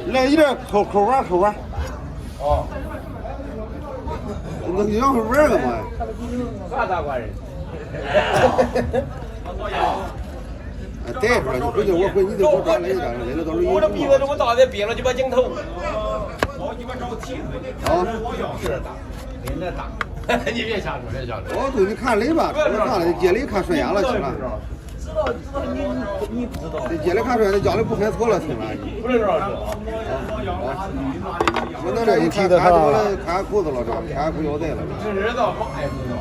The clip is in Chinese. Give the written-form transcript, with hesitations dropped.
来一点口玩。哦，那你要是玩了嘛？啥大官人？带出来就回去，我回你就给我抓来一张，来了到时候我这鼻子这么大的，憋了几把镜头。啊，是大，领的大。你别瞎说，别瞎说。我给你看雷吧，我看了，街里看顺眼了，行了。知道，你不知道。这街里看顺眼，家里不喊错了，行了。不知道是我那这一看看裤子了，这看裤腰带了。这知道嘛也不知道。